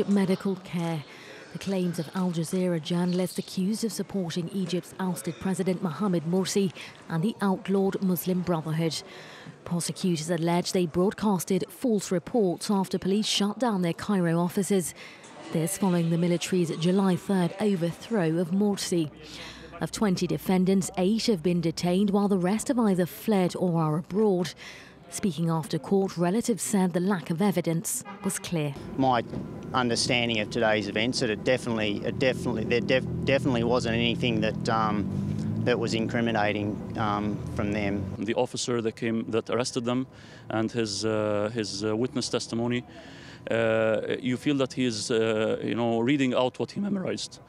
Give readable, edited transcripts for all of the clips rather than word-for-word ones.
medical care. The claims of Al Jazeera journalists accused of supporting Egypt's ousted President Mohamed Morsi and the outlawed Muslim Brotherhood. Prosecutors allege they broadcasted false reports after police shut down their Cairo offices. This following the military's July 3rd overthrow of Morsi. Of 20 defendants, 8 have been detained while the rest have either fled or are abroad. Speaking after court, relatives said the lack of evidence was clear. My understanding of today's events that there definitely wasn't anything that was incriminating from them. The officer that arrested them and his witness testimony, you feel that he is reading out what he memorized.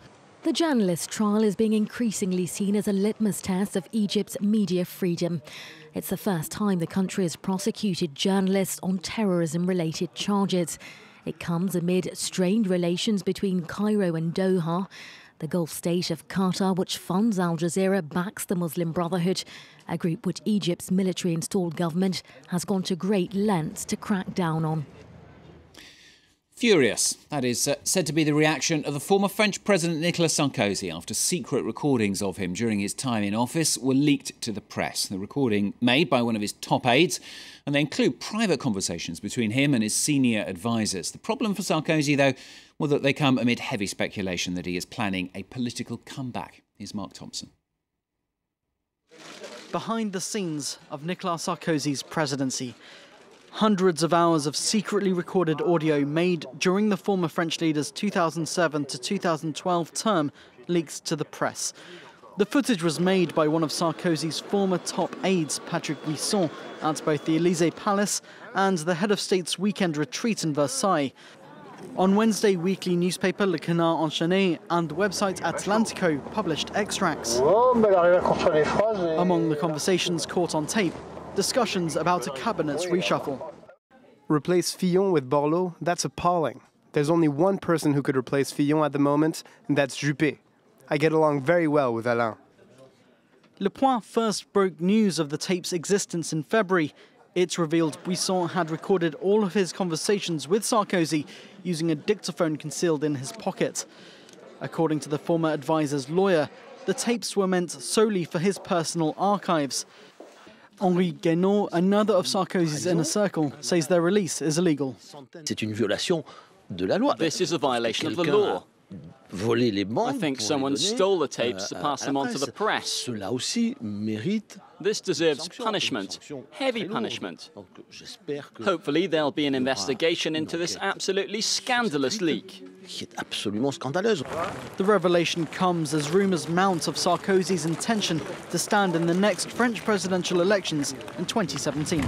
The journalist trial is being increasingly seen as a litmus test of Egypt's media freedom. It's the first time the country has prosecuted journalists on terrorism-related charges. It comes amid strained relations between Cairo and Doha. The Gulf state of Qatar, which funds Al Jazeera, backs the Muslim Brotherhood, a group which Egypt's military-installed government has gone to great lengths to crack down on. Furious. That is said to be the reaction of the former French President Nicolas Sarkozy after secret recordings of him during his time in office were leaked to the press. The recording made by one of his top aides, and they include private conversations between him and his senior advisers. The problem for Sarkozy, though, was that they come amid heavy speculation that he is planning a political comeback. Here's Mark Thompson. Behind the scenes of Nicolas Sarkozy's presidency, hundreds of hours of secretly recorded audio made during the former French leader's 2007 to 2012 term leaked to the press. The footage was made by one of Sarkozy's former top aides, Patrick Buisson, at both the Élysée Palace and the head of state's weekend retreat in Versailles. On Wednesday, weekly newspaper Le Canard Enchaîné and website Atlantico published extracts. Among the conversations caught on tape, discussions about a cabinet reshuffle. Replace Fillon with Borloo? That's appalling. There's only one person who could replace Fillon at the moment, and that's Juppé. I get along very well with Alain. Le Point first broke news of the tape's existence in February. It revealed Buisson had recorded all of his conversations with Sarkozy using a dictaphone concealed in his pocket. According to the former advisor's lawyer, the tapes were meant solely for his personal archives. Henri Guénaud, another of Sarkozy's inner circle, says their release is illegal. This is a violation of the law. I think someone stole the tapes to pass them on to the press. This deserves punishment, heavy punishment. Hopefully there'll be an investigation into this absolutely scandalous leak. The revelation comes as rumours mount of Sarkozy's intention to stand in the next French presidential elections in 2017.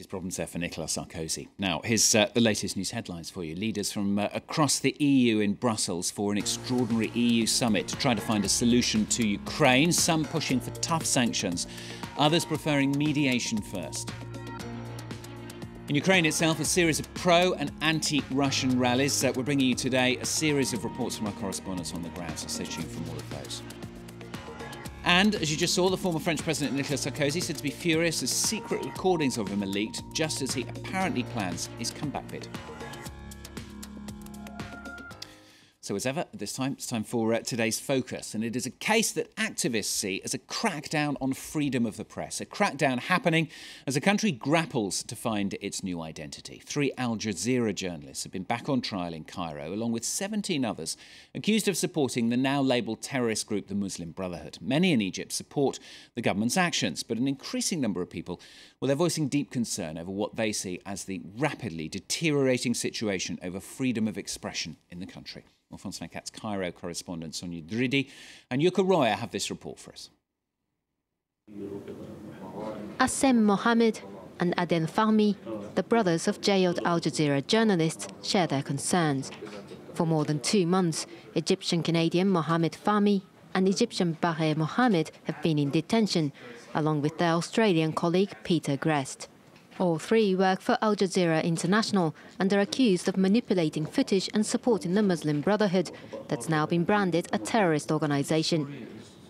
Problems there for Nicolas Sarkozy. Now, here's the latest news headlines for you. Leaders from across the EU in Brussels for an extraordinary EU summit to try to find a solution to Ukraine. Some pushing for tough sanctions, others preferring mediation first. In Ukraine itself, a series of pro- and anti-Russian rallies. We're bringing you today a series of reports from our correspondents on the ground, so stay tuned for more of those. And, as you just saw, the former French President Nicolas Sarkozy said to be furious as secret recordings of him are leaked, just as he apparently plans his comeback bid. So as ever, at this time, it's time for today's focus, and it is a case that activists see as a crackdown on freedom of the press, a crackdown happening as the country grapples to find its new identity. 3 Al Jazeera journalists have been back on trial in Cairo, along with 17 others accused of supporting the now labelled terrorist group, the Muslim Brotherhood. Many in Egypt support the government's actions, but an increasing number of people, well, they're voicing deep concern over what they see as the rapidly deteriorating situation over freedom of expression in the country. Well, France 24's Cairo correspondent Sonia Dridi and Yuka Roya have this report for us. Assem Mohammed and Aden Fahmy, the brothers of jailed Al Jazeera journalists, share their concerns. For more than 2 months, Egyptian-Canadian Mohamed Fahmy and Egyptian Baher Mohammed have been in detention, along with their Australian colleague Peter Grest. All 3 work for Al Jazeera International and are accused of manipulating footage and supporting the Muslim Brotherhood that's now been branded a terrorist organisation.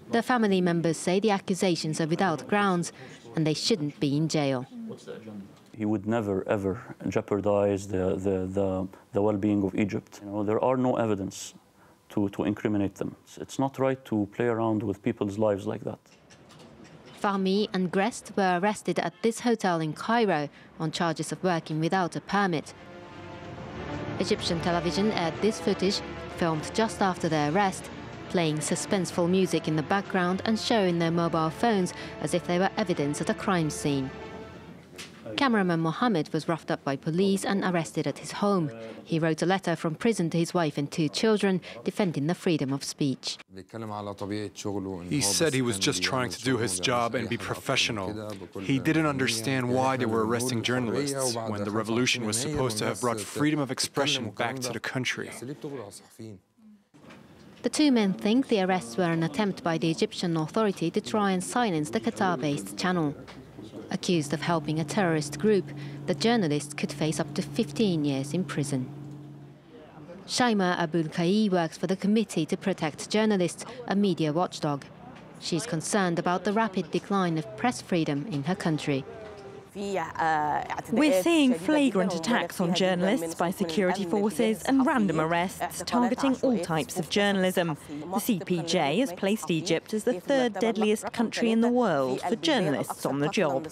Their family members say the accusations are without grounds and they shouldn't be in jail. He would never, ever jeopardize the well-being of Egypt. You know, there are no evidence to incriminate them. It's not right to play around with people's lives like that. Fahmy and Grest were arrested at this hotel in Cairo on charges of working without a permit. Egyptian television aired this footage, filmed just after their arrest, playing suspenseful music in the background and showing their mobile phones as if they were evidence at a crime scene. Cameraman Mohammed was roughed up by police and arrested at his home. He wrote a letter from prison to his wife and 2 children, defending the freedom of speech. He said he was just trying to do his job and be professional. He didn't understand why they were arresting journalists when the revolution was supposed to have brought freedom of expression back to the country. The 2 men think the arrests were an attempt by the Egyptian authority to try and silence the Qatar-based channel. Accused of helping a terrorist group, the journalists could face up to 15 years in prison. Shaima Abul-Kai works for the Committee to Protect Journalists, a media watchdog. She's concerned about the rapid decline of press freedom in her country. We're seeing flagrant attacks on journalists by security forces and random arrests targeting all types of journalism. The CPJ has placed Egypt as the 3rd deadliest country in the world for journalists on the job.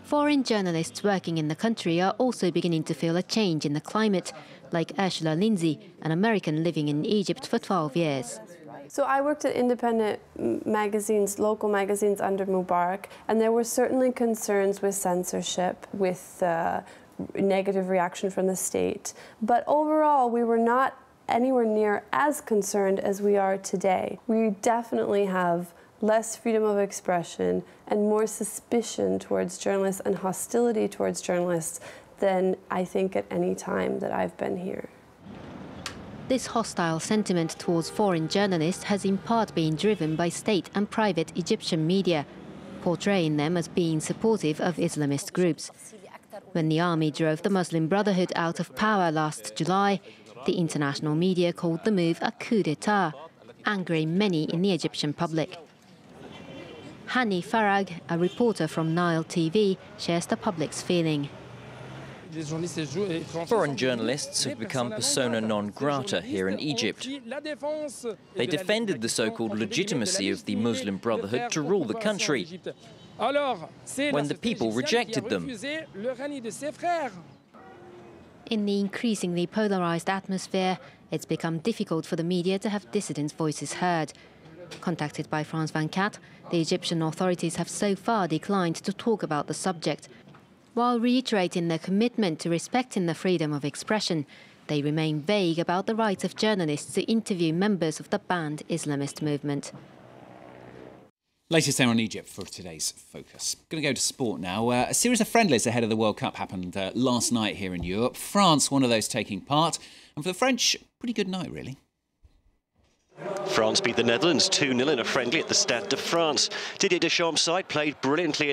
Foreign journalists working in the country are also beginning to feel a change in the climate, like Ursula Lindsay, an American living in Egypt for 12 years. So I worked at independent magazines, local magazines under Mubarak, and there were certainly concerns with censorship, with negative reaction from the state. But overall, we were not anywhere near as concerned as we are today. We definitely have less freedom of expression and more suspicion towards journalists and hostility towards journalists than I think at any time that I've been here. This hostile sentiment towards foreign journalists has in part been driven by state and private Egyptian media, portraying them as being supportive of Islamist groups. When the army drove the Muslim Brotherhood out of power last July, the international media called the move a coup d'etat, angering many in the Egyptian public. Hani Farag, a reporter from Nile TV, shares the public's feeling. Foreign journalists have become persona non grata here in Egypt. They defended the so-called legitimacy of the Muslim Brotherhood to rule the country when the people rejected them. In the increasingly polarized atmosphere, it's become difficult for the media to have dissident voices heard. Contacted by France 24, the Egyptian authorities have so far declined to talk about the subject. While reiterating their commitment to respecting the freedom of expression, they remain vague about the rights of journalists to interview members of the banned Islamist movement. Latest there on Egypt for today's focus. Going to go to sport now. A series of friendlies ahead of the World Cup happened last night here in Europe. France, one of those taking part. And for the French, pretty good night, really. France beat the Netherlands 2-0 in a friendly at the Stade de France. Didier Deschamps' side played brilliantly.